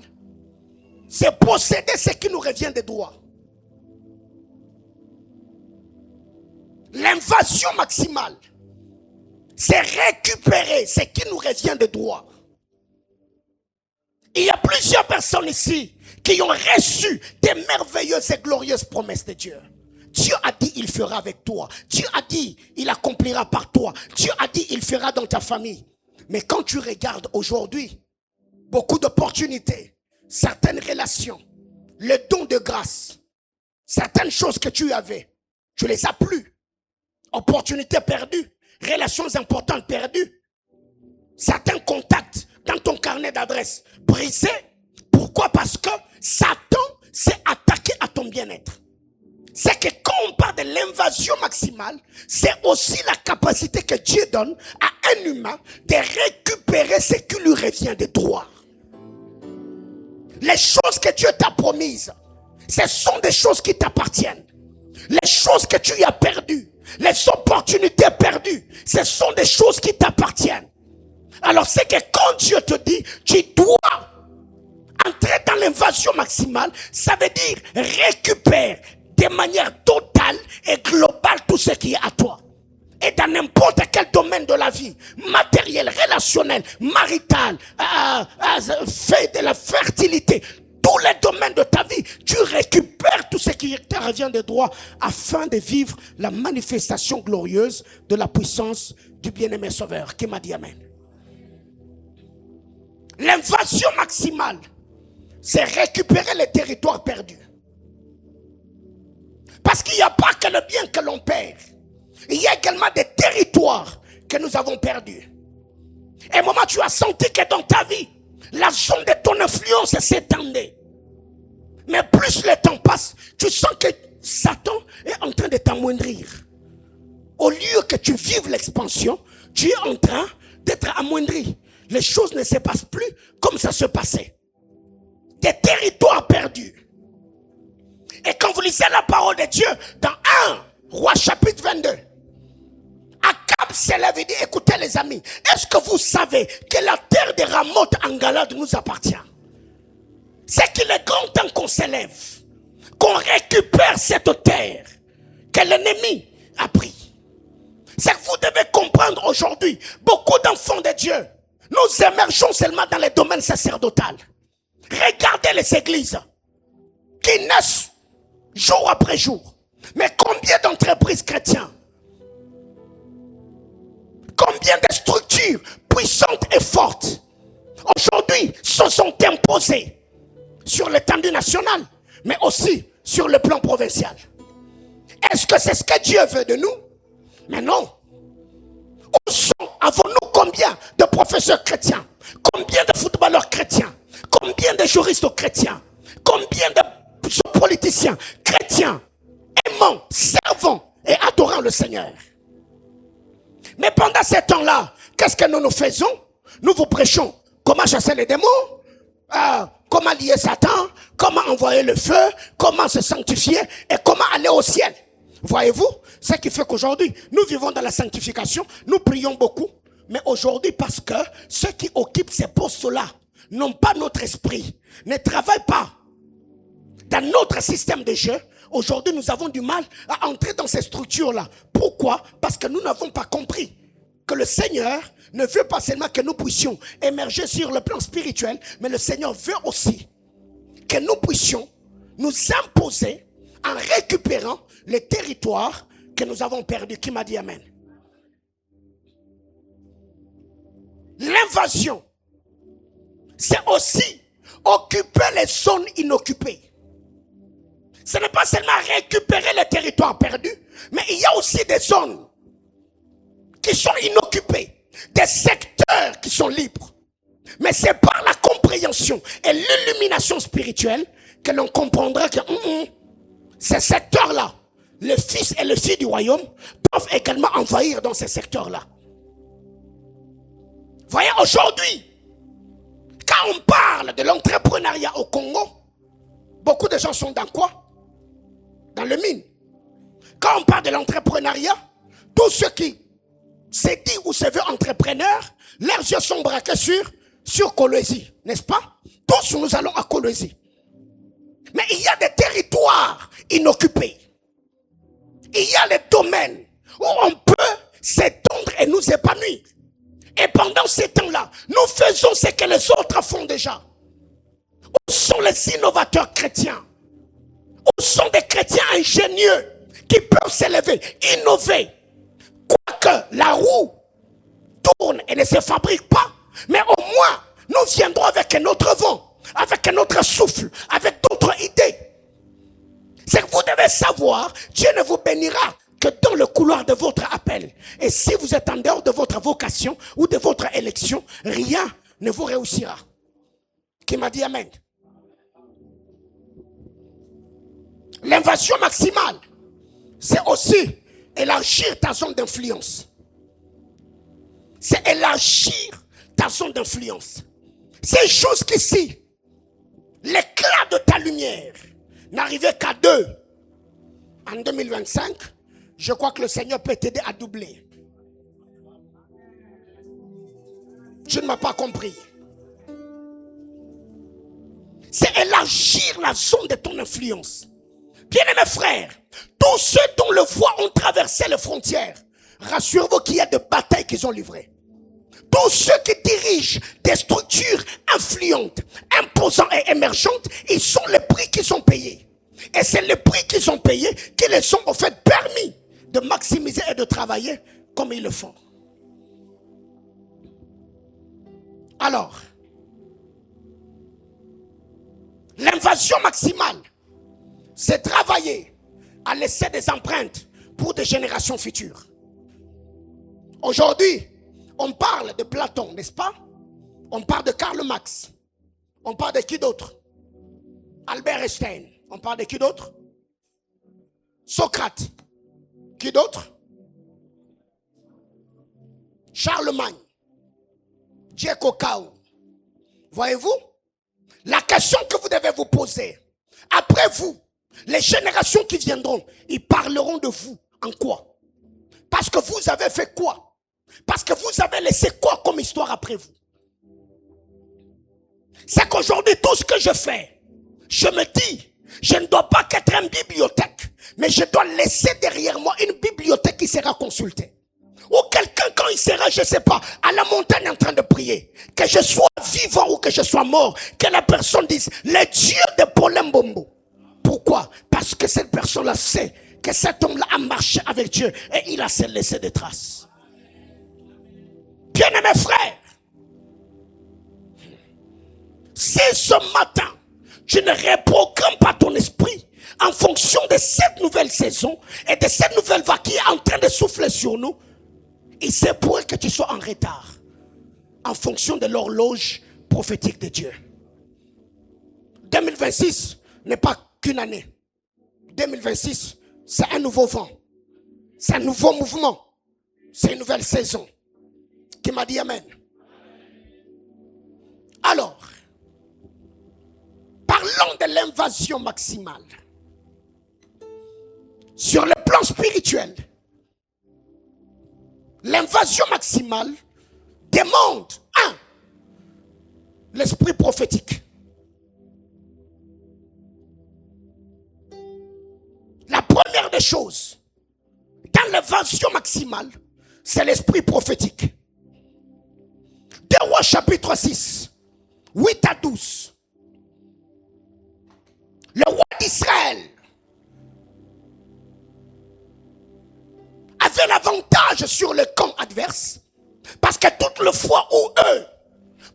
c'est posséder ce qui nous revient de droit. L'invasion maximale, c'est récupérer ce qui nous revient de droit. Il y a plusieurs personnes ici qui ont reçu des merveilleuses et glorieuses promesses de Dieu. Dieu a dit il fera avec toi. Dieu a dit il accomplira par toi. Dieu a dit il fera dans ta famille. Mais quand tu regardes aujourd'hui, beaucoup d'opportunités, certaines relations, le don de grâce, certaines choses que tu avais, tu les as plus. Opportunités perdues, relations importantes perdues, certains contacts dans ton carnet d'adresse brisés. Pourquoi? Parce que Satan s'est attaqué à ton bien-être. C'est que quand on parle de l'invasion maximale, c'est aussi la capacité que Dieu donne à un humain de récupérer ce qui lui revient de droit. Les choses que Dieu t'a promises, ce sont des choses qui t'appartiennent. Les choses que tu as perdues, les opportunités perdues, ce sont des choses qui t'appartiennent. Alors c'est que quand Dieu te dit, tu dois entrer dans l'invasion maximale, ça veut dire récupérer de manière totale et globale tout ce qui est à toi. Et dans n'importe quel domaine de la vie, matériel, relationnel, marital, fait de la fertilité, tous les domaines de ta vie, tu récupères tout ce qui te revient de droit afin de vivre la manifestation glorieuse de la puissance du bien-aimé Sauveur. Qui m'a dit Amen? L'invasion maximale, c'est récupérer les territoires perdus. Parce qu'il n'y a pas que le bien que l'on perd. Il y a également des territoires que nous avons perdus. Et au moment où tu as senti que dans ta vie, la zone de ton influence s'étendait. Mais plus le temps passe, tu sens que Satan est en train de t'amoindrir. Au lieu que tu vives l'expansion, tu es en train d'être amoindri. les choses ne se passent plus comme ça se passait. Des territoires perdus. Et quand vous lisez la parole de Dieu dans 1 Roi chapitre 22, Akab s'élève et dit, écoutez les amis, est-ce que vous savez que la terre de Ramoth en Galade nous appartient? C'est qu'il est grand temps qu'on s'élève, qu'on récupère cette terre que l'ennemi a pris. C'est que vous devez comprendre aujourd'hui, beaucoup d'enfants de Dieu, nous émergeons seulement dans les domaines sacerdotaux. Regardez les églises qui naissent jour après jour. Mais combien d'entreprises chrétiennes, combien de structures puissantes et fortes aujourd'hui se sont imposées sur l'étendue nationale, mais aussi sur le plan provincial. Est-ce que c'est ce que Dieu veut de nous? Mais non. Avons-nous combien de professeurs chrétiens? Combien de footballeurs chrétiens? Combien de juristes chrétiens? Combien de politiciens chrétiens aimant, servant et adorant le Seigneur? Mais pendant ce temps-là, qu'est-ce que nous faisons? Nous vous prêchons comment chasser les démons, comment lier Satan, comment envoyer le feu, comment se sanctifier et comment aller au ciel. Voyez-vous, ce qui fait qu'aujourd'hui, nous vivons dans la sanctification, nous prions beaucoup, mais aujourd'hui, parce que ceux qui occupent ces postes-là n'ont pas notre esprit, ne travaillent pas dans notre système de jeu, aujourd'hui, nous avons du mal à entrer dans ces structures-là. Pourquoi? Parce que nous n'avons pas compris que le Seigneur ne veut pas seulement que nous puissions émerger sur le plan spirituel, mais le Seigneur veut aussi que nous puissions nous imposer en récupérant les territoires que nous avons perdus. Qui m'a dit Amen? L'invasion, c'est aussi occuper les zones inoccupées. Ce n'est pas seulement récupérer les territoires perdus, mais il y a aussi des zones qui sont inoccupées, des secteurs qui sont libres. Mais c'est par la compréhension et l'illumination spirituelle que l'on comprendra que ces secteurs-là, le fils et les filles du royaume doivent également envahir dans ces secteurs-là. Voyez, aujourd'hui, quand on parle de l'entrepreneuriat au Congo, beaucoup de gens sont dans quoi? Dans le mine. Quand on parle de l'entrepreneuriat, tous ceux qui se disent ou se veulent entrepreneurs, leurs yeux sont braqués sur Kolwezi, n'est-ce pas? Tous nous allons à Kolwezi. Mais il y a des territoires inoccupés. Il y a les domaines où on peut s'étendre et nous épanouir. Et pendant ces temps-là, nous faisons ce que les autres font déjà. Où sont les innovateurs chrétiens? Où sont des chrétiens ingénieux qui peuvent s'élever, innover? Quoique la roue tourne et ne se fabrique pas, mais au moins, nous viendrons avec un autre vent, avec un autre souffle, avec d'autres idées. C'est que vous devez savoir, Dieu ne vous bénira que dans le couloir de votre appel. Et si vous êtes en dehors de votre vocation ou de votre élection, rien ne vous réussira. Qui m'a dit Amen? L'invasion maximale, c'est aussi élargir ta zone d'influence. C'est élargir ta zone d'influence. Ces choses qu'ici, l'éclat de ta lumière n'arrivait qu'à 2. En 2025, je crois que le Seigneur peut t'aider à doubler. Je ne m'ai pas compris. C'est élargir la zone de ton influence. Bien-aimés frères, tous ceux dont le voix ont traversé les frontières, rassurez-vous qu'il y a des batailles qu'ils ont livrées. Tous ceux qui dirigent des structures influentes, imposantes et émergentes, ils sont les prix qu'ils ont payés. Et c'est les prix qu'ils ont payés qui les ont en fait permis de maximiser et de travailler comme ils le font. Alors, l'invasion maximale, c'est travailler à laisser des empreintes pour des générations futures. Aujourd'hui, on parle de Platon, n'est-ce pas? On parle de Karl Marx. On parle de qui d'autre? Albert Einstein. On parle de qui d'autre? Socrate. Qui d'autre? Charlemagne. Dieu Kokao. Voyez-vous? La question que vous devez vous poser, après vous, les générations qui viendront, ils parleront de vous en quoi? Parce que vous avez fait quoi? Parce que vous avez laissé quoi comme histoire après vous? C'est qu'aujourd'hui, tout ce que je fais, je me dis, je ne dois pas qu'être une bibliothèque, mais je dois laisser derrière moi une bibliothèque qui sera consultée. Ou quelqu'un, quand il sera, je ne sais pas, à la montagne en train de prier, que je sois vivant ou que je sois mort, que la personne dise, le Dieu de Paulin Bombo. Pourquoi? Parce que cette personne-là sait que cet homme-là a marché avec Dieu et il a laissé des traces. Bien-aimés frères, si ce matin, tu ne reprogrammes pas ton esprit en fonction de cette nouvelle saison et de cette nouvelle vague qui est en train de souffler sur nous, il se pourrait que tu sois en retard en fonction de l'horloge prophétique de Dieu. 2026 n'est pas qu'une année. 2026, c'est un nouveau vent. C'est un nouveau mouvement. C'est une nouvelle saison. Qui m'a dit Amen. Alors, parlons de l'invasion maximale. Sur le plan spirituel, l'invasion maximale demande, l'esprit prophétique. La première des choses, dans l'invasion maximale, c'est l'esprit prophétique. 2 Rois chapitre 6, 8 à 12. Le roi d'Israël avait l'avantage sur le camp adverse parce que toutes les fois où eux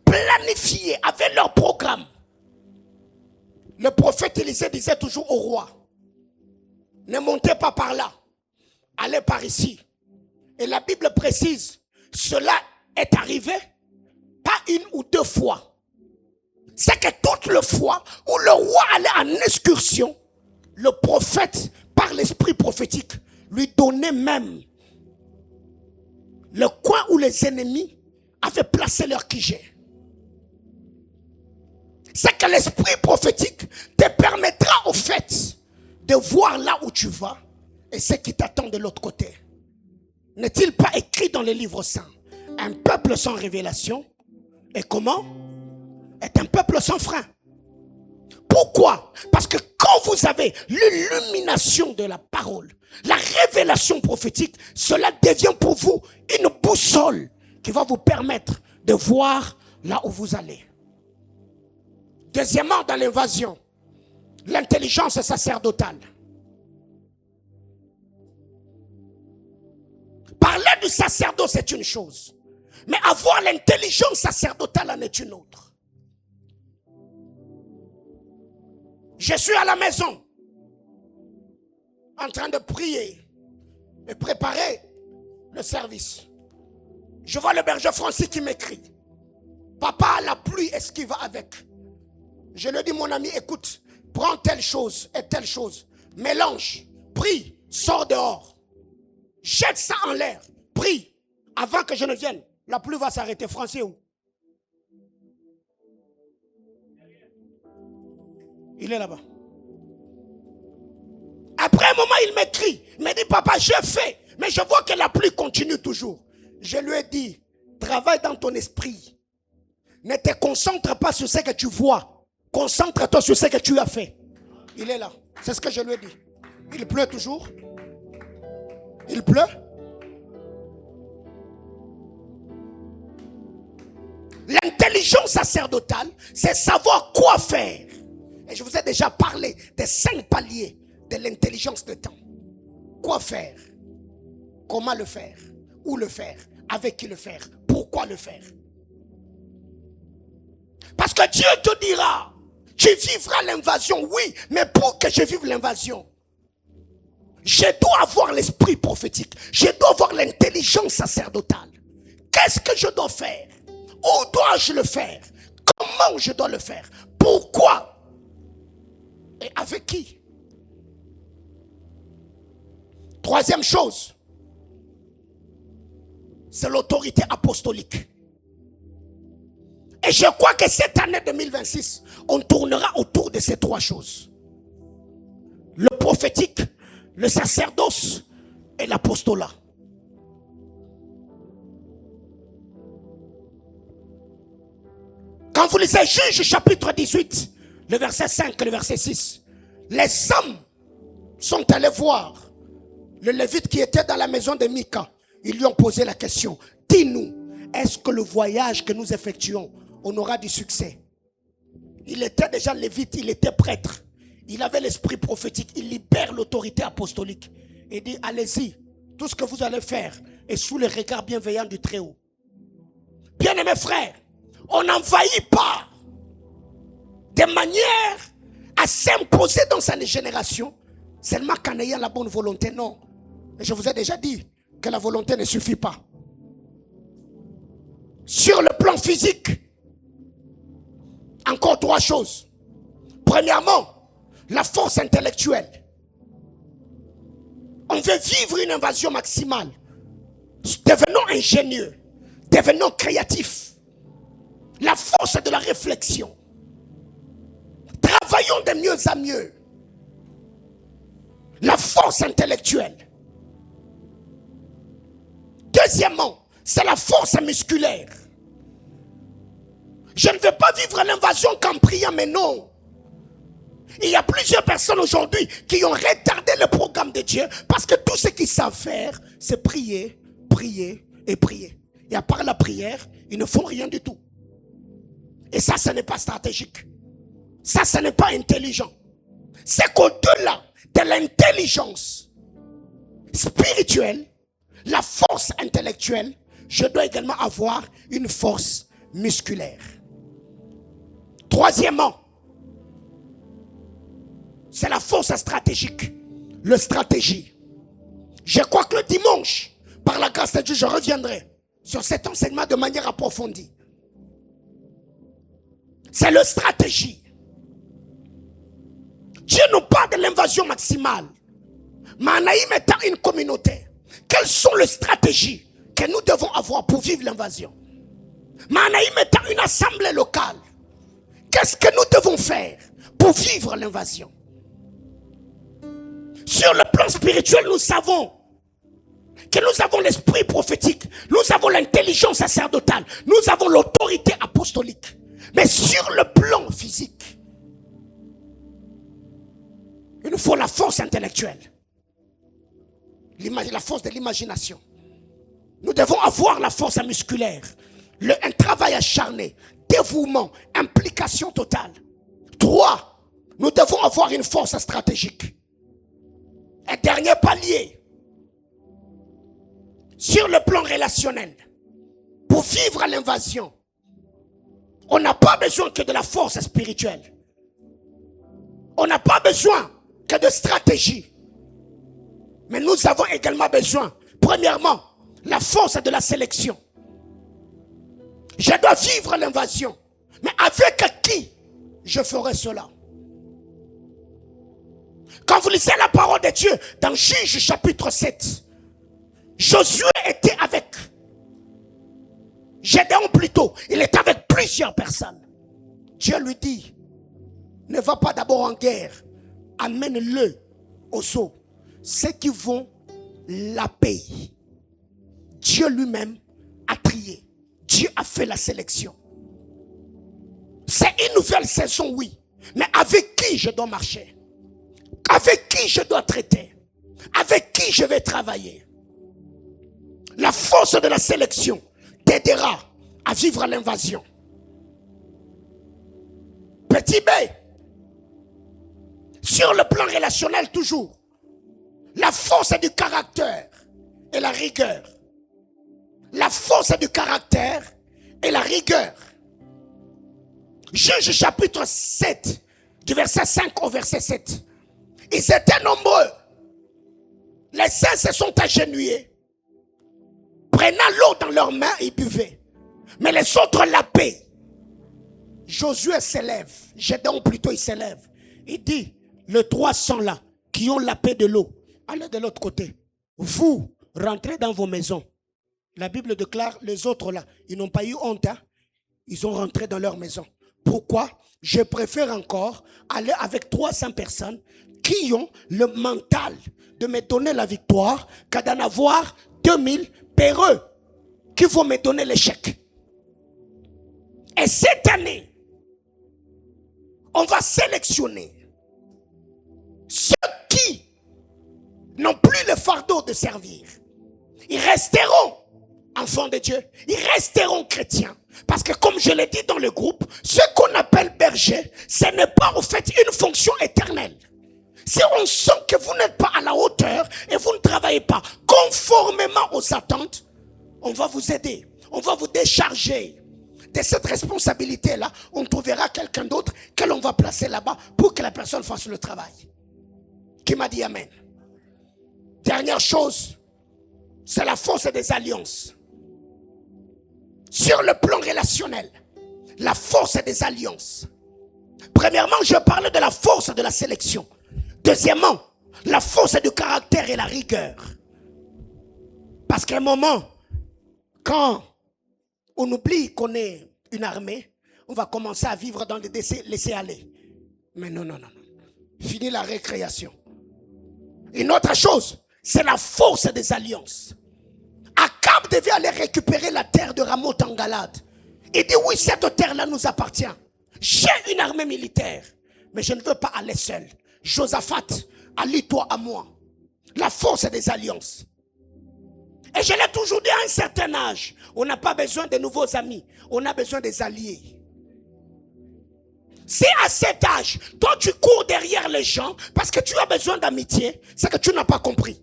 planifiaient, avaient leur programme, le prophète Élisée disait toujours au roi, ne montez pas par là, allez par ici. Et la Bible précise, cela est arrivé pas une ou deux fois. C'est que toutes les fois où le roi allait en excursion, le prophète, par l'esprit prophétique, lui donnait même le coin où les ennemis avaient placé leur QG. C'est que l'esprit prophétique te permettra au fait de voir là où tu vas et ce qui t'attend de l'autre côté. N'est-il pas écrit dans les livres saints? Un peuple sans révélation est comment? Est un peuple sans frein. Pourquoi? Parce que quand vous avez l'illumination de la parole, la révélation prophétique, cela devient pour vous une boussole qui va vous permettre de voir là où vous allez. Deuxièmement, dans l'invasion, l'intelligence sacerdotale. Parler du sacerdoce c'est une chose, mais avoir l'intelligence sacerdotale en est une autre. Je suis à la maison en train de prier et préparer le service. Je vois le berger Francis qui m'écrit, papa, la pluie, est-ce qu'il va avec? Je lui dis, mon ami, écoute, prends telle chose et telle chose, mélange, prie, sors dehors, jette ça en l'air, prie, avant que je ne vienne, la pluie va s'arrêter. Francis où? Il est là-bas. Après un moment, il m'écrit, il me dit, papa, j'ai fait, mais je vois que la pluie continue toujours. Je lui ai dit, travaille dans ton esprit. Ne te concentre pas sur ce que tu vois. Concentre-toi sur ce que tu as fait. Il est là. C'est ce que je lui ai dit. Il pleut toujours. Il pleut. L'intelligence sacerdotale, c'est savoir quoi faire. Et je vous ai déjà parlé des 5 paliers de l'intelligence de temps. Quoi faire? Comment le faire? Où le faire? Avec qui le faire? Pourquoi le faire? Parce que Dieu te dira, tu vivras l'invasion, oui, mais pour que je vive l'invasion, je dois avoir l'esprit prophétique, je dois avoir l'intelligence sacerdotale. Qu'est-ce que je dois faire? Où dois-je le faire? Comment je dois le faire? Pourquoi? Et avec qui? Troisième chose, c'est l'autorité apostolique. Et je crois que cette année 2026, on tournera autour de ces 3 choses. Le prophétique, le sacerdoce et l'apostolat. Quand vous lisez Juges chapitre 18, le verset 5 et le verset 6, les hommes sont allés voir le Lévite qui était dans la maison de Mika. Ils lui ont posé la question. Dis-nous, est-ce que le voyage que nous effectuons, on aura du succès? Il était déjà Lévite, il était prêtre. Il avait l'esprit prophétique. Il libère l'autorité apostolique. Il dit, allez-y, tout ce que vous allez faire est sous le regard bienveillant du Très-Haut. Bien-aimés frères, on n'envahit pas de manière à s'imposer dans sa génération seulement qu'en ayant la bonne volonté. Non. Et je vous ai déjà dit que la volonté ne suffit pas. Sur le plan physique, encore 3 choses. Premièrement, la force intellectuelle. On veut vivre une invasion maximale. Devenons ingénieux. Devenons créatifs. La force de la réflexion. Travaillons de mieux à mieux. La force intellectuelle. Deuxièmement, c'est la force musculaire. Je ne veux pas vivre l'invasion qu'en priant, mais non. Il y a plusieurs personnes aujourd'hui qui ont retardé le programme de Dieu parce que tout ce qu'ils savent faire, c'est prier, prier et prier. Et à part la prière, ils ne font rien du tout. Et ça, ce n'est pas stratégique. Ça, ce n'est pas intelligent. C'est qu'au-delà de l'intelligence spirituelle, la force intellectuelle, je dois également avoir une force musculaire. Troisièmement, c'est la force stratégique, le stratégie. Je crois que le dimanche, par la grâce de Dieu, je reviendrai sur cet enseignement de manière approfondie. C'est le stratégie. Dieu nous parle de l'invasion maximale. Manaïm étant une communauté, quelles sont les stratégies que nous devons avoir pour vivre l'invasion? Manaïm étant une assemblée locale, qu'est-ce que nous devons faire pour vivre l'invasion? Sur le plan spirituel, nous savons que nous avons l'esprit prophétique, nous avons l'intelligence sacerdotale, nous avons l'autorité apostolique. Mais sur le plan physique, il nous faut la force intellectuelle, la force de l'imagination. Nous devons avoir la force musculaire, un travail acharné, dévouement, implication totale. 3, nous devons avoir une force stratégique. Un dernier palier, sur le plan relationnel, pour vivre à l'invasion, on n'a pas besoin que de la force spirituelle. On n'a pas besoin que de stratégie. Mais nous avons également besoin, premièrement, la force de la sélection. Je dois vivre l'invasion. Mais avec qui je ferai cela? Quand vous lisez la parole de Dieu dans Juges chapitre 7, Josué était avec Gédéon plutôt. Il était avec plusieurs personnes. Dieu lui dit, ne va pas d'abord en guerre. Amène-le au saut. Ceux qui vont la payer. Dieu lui-même a trié. Dieu a fait la sélection. C'est une nouvelle saison, oui. Mais avec qui je dois marcher? Avec qui je dois traiter? Avec qui je vais travailler? La force de la sélection t'aidera à vivre l'invasion. Petit B, sur le plan relationnel toujours, la force du caractère et la rigueur. La force du caractère et la rigueur. Juges chapitre 7, du verset 5 au verset 7. Ils étaient nombreux. Les uns se sont agenouillés, prenant l'eau dans leurs mains et buvaient. Mais les autres la paient. Josué s'élève, Gédéon plutôt il s'élève. Il dit, les 300 là, qui ont la paix de l'eau, allez de l'autre côté. Vous, rentrez dans vos maisons. La Bible déclare, les autres là, ils n'ont pas eu honte. Hein? Ils ont rentré dans leur maison. Pourquoi? Je préfère encore aller avec 300 personnes qui ont le mental de me donner la victoire qu'à d'en avoir 2000 péreux qui vont me donner l'échec. Et cette année, on va sélectionner ceux qui n'ont plus le fardeau de servir. Ils resteront enfants de Dieu. Ils resteront chrétiens. Parce que comme je l'ai dit dans le groupe, ce qu'on appelle berger, ce n'est pas en fait une fonction éternelle. Si on sent que vous n'êtes pas à la hauteur et vous ne travaillez pas conformément aux attentes, on va vous aider. On va vous décharger de cette responsabilité-là. On trouvera quelqu'un d'autre que l'on va placer là-bas pour que la personne fasse le travail. Qui m'a dit amen? Dernière chose, c'est la force des alliances. Sur le plan relationnel, la force des alliances. Premièrement, je parlais de la force de la sélection. Deuxièmement, la force du caractère et la rigueur. Parce qu'à un moment, quand on oublie qu'on est une armée, on va commencer à vivre dans des laisser aller. Mais non, non, non, non. Fini la récréation. Une autre chose, c'est la force des alliances. Akab devait aller récupérer la terre de Ramoth en Galade. Il dit oui, cette terre-là nous appartient. J'ai une armée militaire, mais je ne veux pas aller seul. Josaphat, allie-toi à moi. La force des alliances. Et je l'ai toujours dit, à un certain âge, on n'a pas besoin de nouveaux amis, on a besoin des alliés. Si à cet âge, toi tu cours derrière les gens parce que tu as besoin d'amitié, c'est que tu n'as pas compris.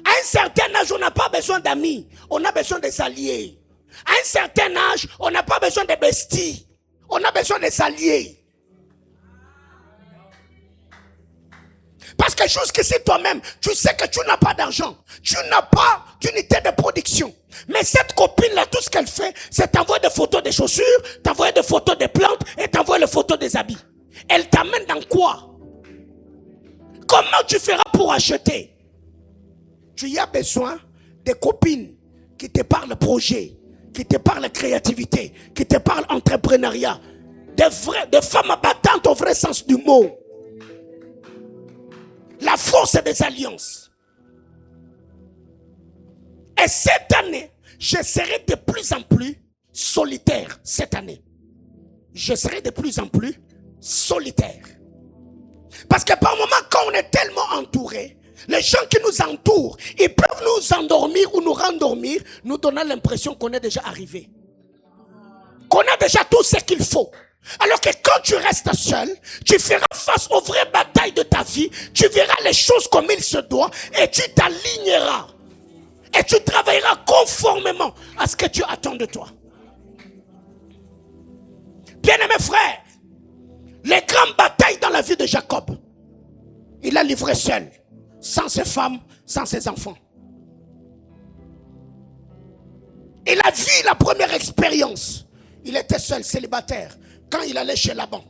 À un certain âge, on n'a pas besoin d'amis, on a besoin des alliés. À un certain âge, on n'a pas besoin de besties, on a besoin des alliés. Parce que jusqu'ici toi-même, tu sais que tu n'as pas d'argent, tu n'as pas d'unité de production. Mais cette copine-là, tout ce qu'elle fait, c'est t'envoyer des photos des chaussures, t'envoyer des photos des plantes et t'envoyer les photos des habits. Elle t'amène dans quoi? Comment tu feras pour acheter? Tu as besoin des copines qui te parlent projet, qui te parlent créativité, qui te parlent entrepreneuriat. Des femmes abattantes au vrai sens du mot. La force des alliances. Et cette année, je serai de plus en plus solitaire. Cette année, je serai de plus en plus solitaire. Parce que par moment, quand on est tellement entouré, les gens qui nous entourent, ils peuvent nous endormir ou nous rendormir, nous donnant l'impression qu'on est déjà arrivé. Qu'on a déjà tout ce qu'il faut. Alors que quand tu restes seul, tu feras face aux vraies batailles de ta vie, tu verras les choses comme il se doit et tu t'aligneras. Et tu travailleras conformément à ce que Dieu attend de toi. Bien-aimés frères, les grandes batailles dans la vie de Jacob, il a livré seul, sans ses femmes, sans ses enfants. Il a vu la première expérience. Il était seul, célibataire, quand il allait chez Laban.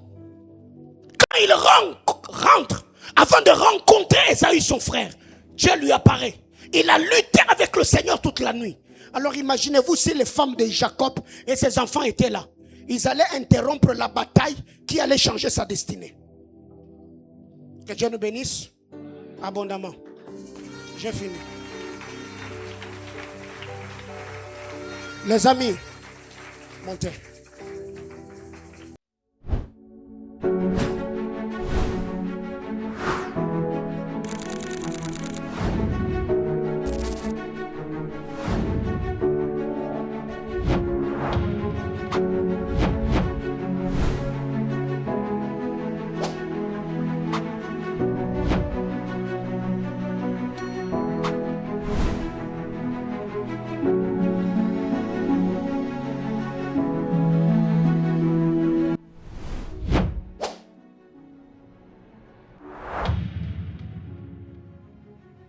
Quand il rentre, avant de rencontrer Ésaü, son frère, Dieu lui apparaît. Il a lutté avec le Seigneur toute la nuit. Alors imaginez-vous si les femmes de Jacob et ses enfants étaient là. Ils allaient interrompre la bataille qui allait changer sa destinée. Que Dieu nous bénisse abondamment. J'ai fini. Les amis, montez.